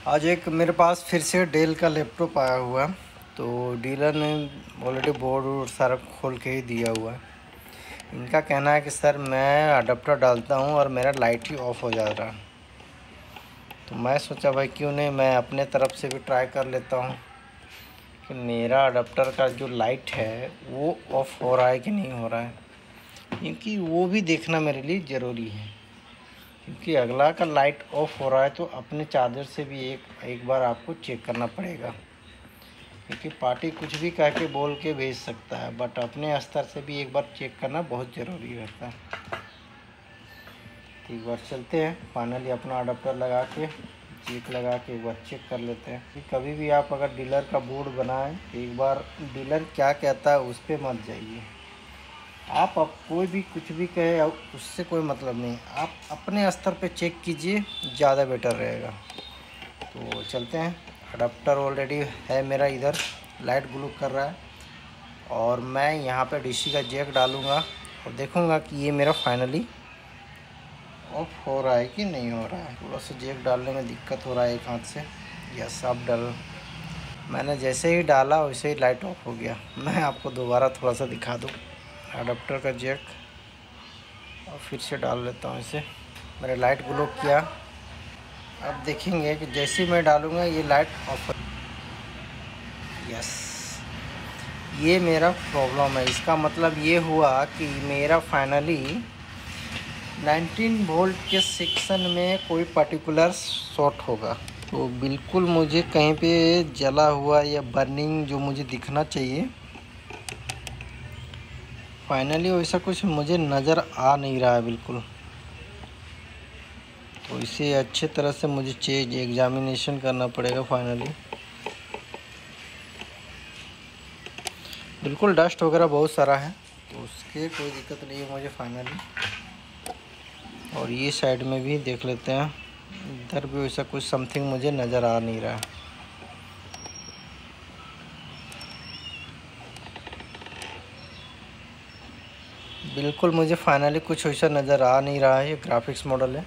आज एक मेरे पास फिर से डेल का लैपटॉप आया हुआ है। तो डीलर ने ऑलरेडी बोर्ड और सारा खोल के ही दिया हुआ है। इनका कहना है कि सर मैं अडाप्टर डालता हूँ और मेरा लाइट ही ऑफ हो जा रहा है। तो मैं सोचा भाई क्यों नहीं मैं अपने तरफ से भी ट्राई कर लेता हूँ कि मेरा अडाप्टर का जो लाइट है वो ऑफ़ हो रहा है कि नहीं हो रहा है, क्योंकि वो भी देखना मेरे लिए ज़रूरी है। क्योंकि अगला का लाइट ऑफ हो रहा है तो अपने चार्जर से भी एक बार आपको चेक करना पड़ेगा, क्योंकि पार्टी कुछ भी कह के बोल के भेज सकता है, बट अपने स्तर से भी एक बार चेक करना बहुत ज़रूरी रहता है। तो एक बार चलते हैं, फाइनली अपना अडाप्टर लगा के चेक लगा के एक बार चेक कर लेते हैं कि कभी भी आप अगर डीलर का बोर्ड बनाएं एक बार डीलर क्या कहता है उस पर मत जाइए। आप कोई भी कुछ भी कहे उससे कोई मतलब नहीं, आप अपने स्तर पे चेक कीजिए, ज़्यादा बेटर रहेगा। तो चलते हैं। अडाप्टर ऑलरेडी है मेरा, इधर लाइट ग्लो कर रहा है और मैं यहाँ पे डीसी का जैक डालूँगा और देखूँगा कि ये मेरा फाइनली ऑफ हो रहा है कि नहीं हो रहा है। थोड़ा सा जैक डालने में दिक्कत हो रहा है एक हाथ से। यस, अब डाल मैंने जैसे ही डाला वैसे ही लाइट ऑफ हो गया। मैं आपको दोबारा थोड़ा सा दिखा दूँ अडाप्टर का जैक, और फिर से डाल लेता हूँ इसे। मैंने लाइट ग्लो किया, अब देखेंगे कि जैसे मैं डालूँगा ये लाइट ऑफ। यस, ये मेरा प्रॉब्लम है। इसका मतलब ये हुआ कि मेरा फाइनली 19 वोल्ट के सेक्शन में कोई पर्टिकुलर शॉर्ट होगा। तो बिल्कुल मुझे कहीं पे जला हुआ या बर्निंग जो मुझे दिखना चाहिए, फाइनली वैसा कुछ मुझे नज़र आ नहीं रहा है बिल्कुल। तो इसे अच्छे तरह से मुझे चेंज एग्जामिनेशन करना पड़ेगा। फाइनली बिल्कुल डस्ट वगैरह बहुत सारा है तो उसके कोई दिक्कत नहीं है मुझे फाइनली। और ये साइड में भी देख लेते हैं, इधर भी वैसा कुछ समथिंग मुझे नज़र आ नहीं रहा है। बिल्कुल मुझे फाइनली कुछ वैसा नज़र आ नहीं रहा है। ये ग्राफिक्स मॉडल है,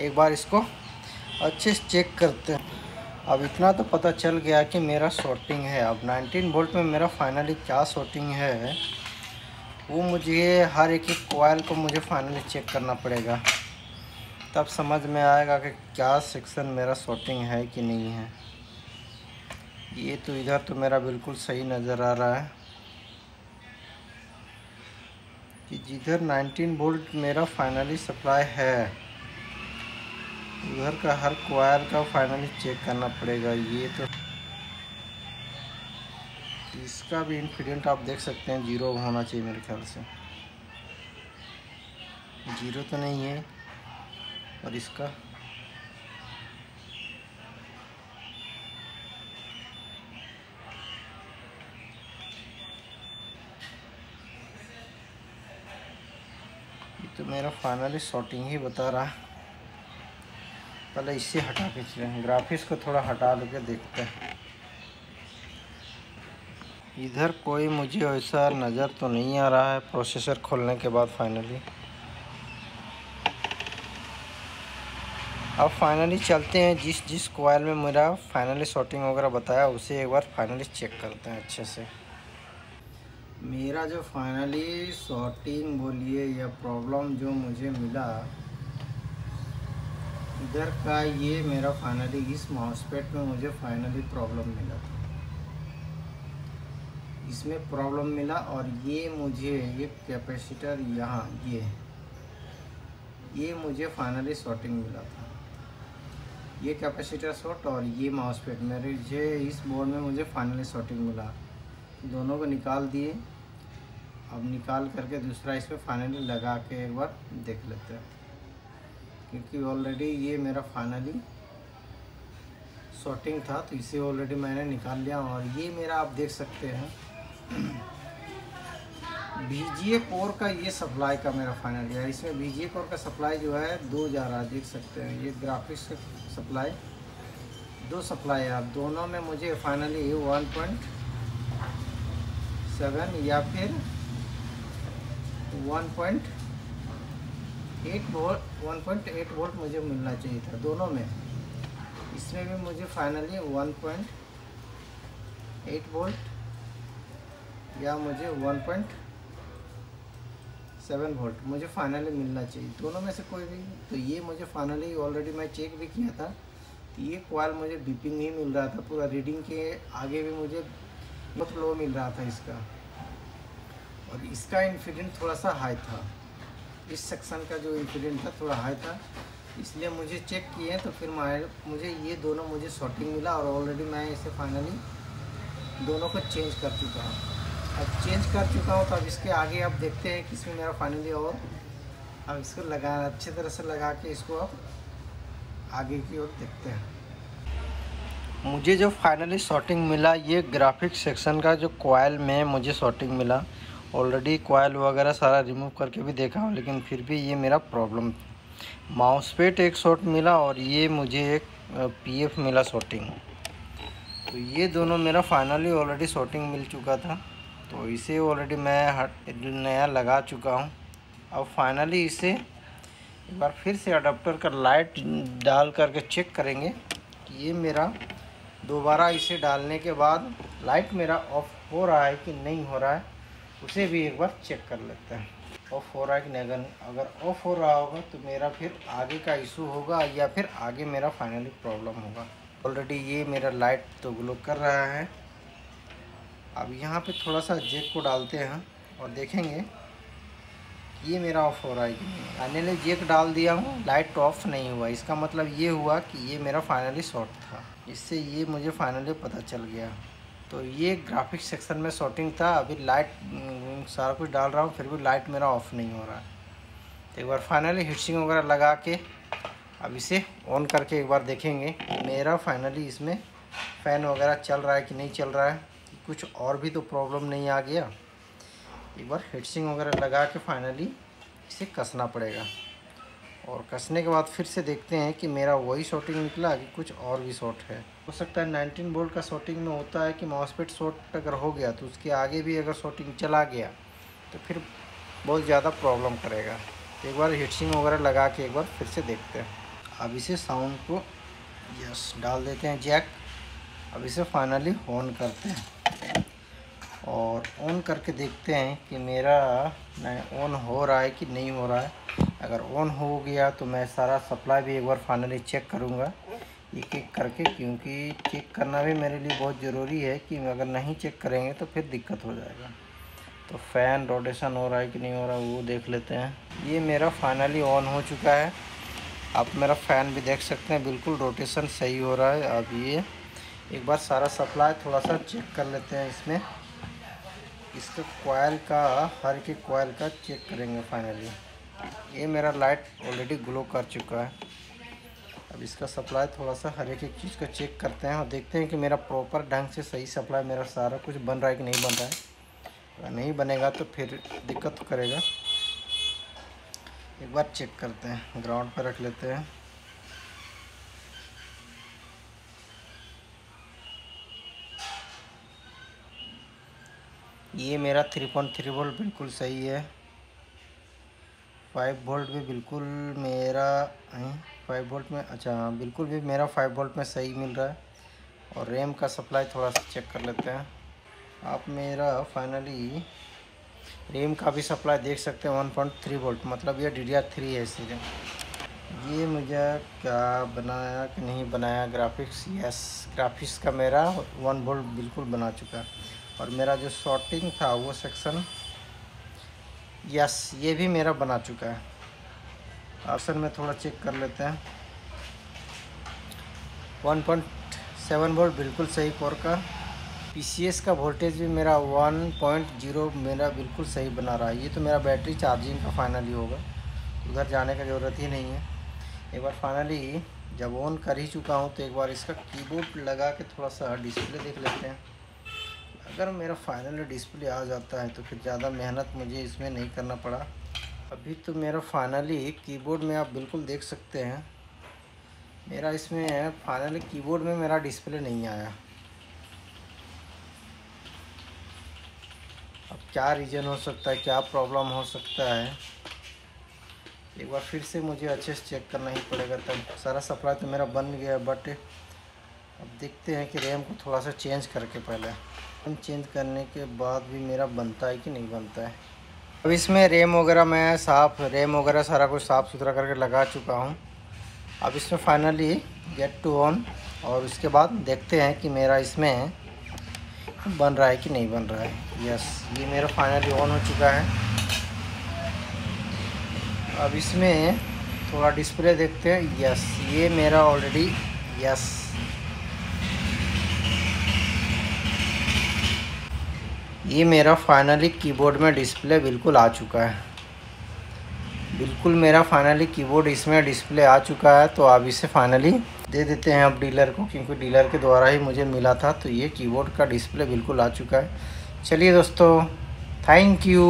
एक बार इसको अच्छे से चेक करते हैं। अब इतना तो पता चल गया कि मेरा शॉर्टिंग है। अब 19 वोल्ट में मेरा फाइनली क्या शॉर्टिंग है वो मुझे हर एक कॉइल को मुझे फाइनली चेक करना पड़ेगा, तब समझ में आएगा कि क्या सेक्शन मेरा शॉर्टिंग है कि नहीं है। ये तो इधर तो मेरा बिल्कुल सही नज़र आ रहा है कि जिधर 19 वोल्ट मेरा फाइनली सप्लाई है उधर का हर कॉइल का फाइनली चेक करना पड़ेगा। ये तो इसका भी इम्पीडेंस आप देख सकते हैं, 0 होना चाहिए मेरे ख्याल से। 0 तो नहीं है। और इसका ये तो मेरा फाइनली शॉर्टिंग ही बता रहा है। पहले इससे हटा के चलें, ग्राफिक्स को थोड़ा हटा लेके देखते हैं। इधर कोई मुझे ऐसा नज़र तो नहीं आ रहा है प्रोसेसर खोलने के बाद फाइनली। अब फाइनली चलते हैं, जिस कॉइल में मेरा फाइनली शॉर्टिंग वगैरह बताया उसे एक बार फाइनली चेक करते हैं अच्छे से। मेरा जो फाइनली शॉर्टिंग बोलिए या प्रॉब्लम जो मुझे मिला इधर का, ये मेरा फाइनली इस मॉसफेट में मुझे फाइनली प्रॉब्लम मिला था। इसमें प्रॉब्लम मिला और ये मुझे ये कैपेसिटर यहाँ ये मुझे फाइनली शॉर्टिंग मिला था। ये कैपेसिटर शॉर्ट और ये माउसपैड मेरे जो इस बोर्ड में मुझे फाइनली शॉर्टिंग मिला। दोनों को निकाल दिए, अब निकाल करके दूसरा इसमें फाइनली लगा के एक बार देख लेते हैं, क्योंकि ऑलरेडी ये मेरा फाइनली शॉर्टिंग था तो इसे ऑलरेडी मैंने निकाल लिया। और ये मेरा आप देख सकते हैं VGA कोर का ये सप्लाई का मेरा फाइनली है। इसमें VGA कोर का सप्लाई जो है 2 जा रहा है, देख सकते हैं। ये ग्राफिक्स सप्लाई 2 सप्लाई है। अब दोनों में मुझे फाइनली 1.7 या फिर 1.8 वोल्ट मुझे मिलना चाहिए था दोनों में। इसमें भी मुझे फाइनली 1.8 वोल्ट या मुझे 1.7 वोल्ट मुझे फाइनली मिलना चाहिए, दोनों में से कोई भी। तो ये मुझे फाइनली ऑलरेडी मैं चेक भी किया था, तो ये कॉइल मुझे बीपिंग ही मिल रहा था, पूरा रीडिंग के आगे भी मुझे बहुत लो मिल रहा था इसका, और इसका इम्पीडेंस थोड़ा सा हाई था। इस सेक्शन का जो इम्पीडेंस था थोड़ा हाई था, इसलिए मुझे चेक किए तो फिर मुझे ये दोनों मुझे शॉर्टिंग मिला, और ऑलरेडी मैं इसे फाइनली दोनों को चेंज कर चुका हूँ। अब चेंज कर चुका हूँ तो अब इसके आगे अब देखते हैं कि इसमें मेरा फाइनली, और अब इसको लगा अच्छी तरह से लगा के इसको अब आगे की ओर देखते हैं। मुझे जो फाइनली शॉर्टिंग मिला, ये ग्राफिक सेक्शन का जो कॉइल में मुझे शॉर्टिंग मिला। ऑलरेडी कॉइल वगैरह सारा रिमूव करके भी देखा हूँ, लेकिन फिर भी ये मेरा प्रॉब्लम। माउसपैड एक शॉर्ट मिला और ये मुझे एक पीएफ मिला शॉर्टिंग। तो ये दोनों मेरा फाइनली ऑलरेडी शॉर्टिंग मिल चुका था, तो इसे ऑलरेडी मैं नया लगा चुका हूँ। अब फाइनली इसे एक बार फिर से अडाप्टर का लाइट डाल करके चेक करेंगे कि ये मेरा दोबारा इसे डालने के बाद लाइट मेरा ऑफ हो रहा है कि नहीं हो रहा है, उसे भी एक बार चेक कर लेते हैं ऑफ हो रहा है कि नहीं। अगर ऑफ हो रहा होगा तो मेरा फिर आगे का इशू होगा, या फिर आगे मेरा फाइनली प्रॉब्लम होगा। ऑलरेडी ये मेरा लाइट तो ग्लो कर रहा है। अब यहाँ पे थोड़ा सा जैक को डालते हैं और देखेंगे ये मेरा ऑफ हो रहा है कि नहीं। फाइनली जैक डाल दिया हूँ, लाइट ऑफ नहीं हुआ, इसका मतलब ये हुआ कि ये मेरा फाइनली शॉर्ट था। इससे ये मुझे फाइनली पता चल गया। तो ये ग्राफिक सेक्शन में शॉर्टिंग था। अभी लाइट सारा कुछ डाल रहा हूँ, फिर भी लाइट मेरा ऑफ नहीं हो रहा है। तो एक बार फाइनली हीटसिंक वगैरह लगा के अब इसे ऑन करके एक बार देखेंगे मेरा फाइनली इसमें फ़ैन वगैरह चल रहा है कि नहीं चल रहा है, कुछ और भी तो प्रॉब्लम नहीं आ गया। एक बार हीटसिंक वगैरह लगा के फाइनली इसे कसना पड़ेगा, और कसने के बाद फिर से देखते हैं कि मेरा वही शॉर्टिंग निकला कि कुछ और भी शॉर्ट है। हो सकता है 19 वोल्ट का शॉर्टिंग में होता है कि माउसपैड शॉर्ट अगर हो गया तो उसके आगे भी अगर शॉर्टिंग चला गया तो फिर बहुत ज़्यादा प्रॉब्लम करेगा। तो एक बार हीटसिंक वगैरह लगा के एक बार फिर से देखते हैं। अब इसे साउंड को यस डाल देते हैं जैक। अब इसे फाइनली ऑन करते हैं और ऑन करके देखते हैं कि मेरा ऑन हो रहा है कि नहीं हो रहा है। अगर ऑन हो गया तो मैं सारा सप्लाई भी एक बार फाइनली चेक करूँगा एक एक करके, क्योंकि चेक करना भी मेरे लिए बहुत ज़रूरी है कि अगर नहीं चेक करेंगे तो फिर दिक्कत हो जाएगा। तो फ़ैन रोटेशन हो रहा है कि नहीं हो रहा वो देख लेते हैं। ये मेरा फाइनली ऑन हो चुका है। आप मेरा फ़ैन भी देख सकते हैं, बिल्कुल रोटेशन सही हो रहा है। अब ये एक बार सारा सप्लाई थोड़ा सा चेक कर लेते हैं। इसमें इसका कॉइल का हर एक कॉइल का चेक करेंगे फाइनली। ये मेरा लाइट ऑलरेडी ग्लो कर चुका है। अब इसका सप्लाई थोड़ा सा हर एक चीज़ का चेक करते हैं और देखते हैं कि मेरा प्रॉपर ढंग से सही सप्लाई मेरा सारा कुछ बन रहा है कि नहीं बन रहा है। अगर नहीं बनेगा तो फिर दिक्कत तो करेगा। एक बार चेक करते हैं, ग्राउंड पर रख लेते हैं। ये मेरा 3.3 वोल्ट बिल्कुल सही है। 5 वोल्ट भी बिल्कुल मेरा 5 वोल्ट में, अच्छा हाँ बिल्कुल भी मेरा 5 वोल्ट में सही मिल रहा है। और रैम का सप्लाई थोड़ा सा चेक कर लेते हैं। आप मेरा फाइनली रैम का भी सप्लाई देख सकते हैं 1.3 वोल्ट, मतलब ये DDR3 है सीधे। ये मुझे क्या बनाया कि नहीं बनाया ग्राफिक्स, यस ग्राफिक्स का मेरा 1 वोल्ट बिल्कुल बना चुका है। और मेरा जो शॉर्टिंग था वो सेक्शन यस ये भी मेरा बना चुका है। ऑप्शन में थोड़ा चेक कर लेते हैं। 1.7 वोल्ट बिल्कुल सही कोर का। PCS का वोल्टेज भी मेरा 1.0 मेरा बिल्कुल सही बना रहा है। ये तो मेरा बैटरी चार्जिंग का फाइनली होगा, उधर जाने का ज़रूरत ही नहीं है। एक बार फाइनली जब ऑन कर ही चुका हूँ तो एक बार इसका कीबोर्ड लगा के थोड़ा सा डिस्प्ले देख लेते हैं। अगर मेरा फाइनली डिस्प्ले आ जाता है तो फिर ज़्यादा मेहनत मुझे इसमें नहीं करना पड़ा। अभी तो मेरा फाइनली कीबोर्ड में आप बिल्कुल देख सकते हैं, मेरा इसमें फाइनली कीबोर्ड में मेरा डिस्प्ले नहीं आया। अब क्या रीज़न हो सकता है, क्या प्रॉब्लम हो सकता है, एक बार फिर से मुझे अच्छे से चेक करना ही पड़ेगा। तब सारा सप्लाई तो मेरा बन गया, बट अब देखते हैं कि रैम को थोड़ा सा चेंज करके पहले। रैम चेंज करने के बाद भी मेरा बनता है कि नहीं बनता है। अब इसमें रैम वगैरह मैं रैम वगैरह सारा कुछ साफ़ सुथरा करके लगा चुका हूँ। अब इसमें फाइनली गेट टू ऑन, और उसके बाद देखते हैं कि मेरा इसमें बन रहा है कि नहीं बन रहा है। यस, ये मेरा फाइनली ऑन हो चुका है। अब इसमें थोड़ा डिस्प्ले देखते हैं। यस, ये मेरा ऑलरेडी, यस, ये मेरा फाइनली कीबोर्ड में डिस्प्ले बिल्कुल आ चुका है। बिल्कुल मेरा फाइनली कीबोर्ड इसमें डिस्प्ले आ चुका है। तो अब इसे फाइनली दे देते हैं अब डीलर को, क्योंकि डीलर के द्वारा ही मुझे मिला था। तो ये कीबोर्ड का डिस्प्ले बिल्कुल आ चुका है। चलिए दोस्तों, थैंक यू।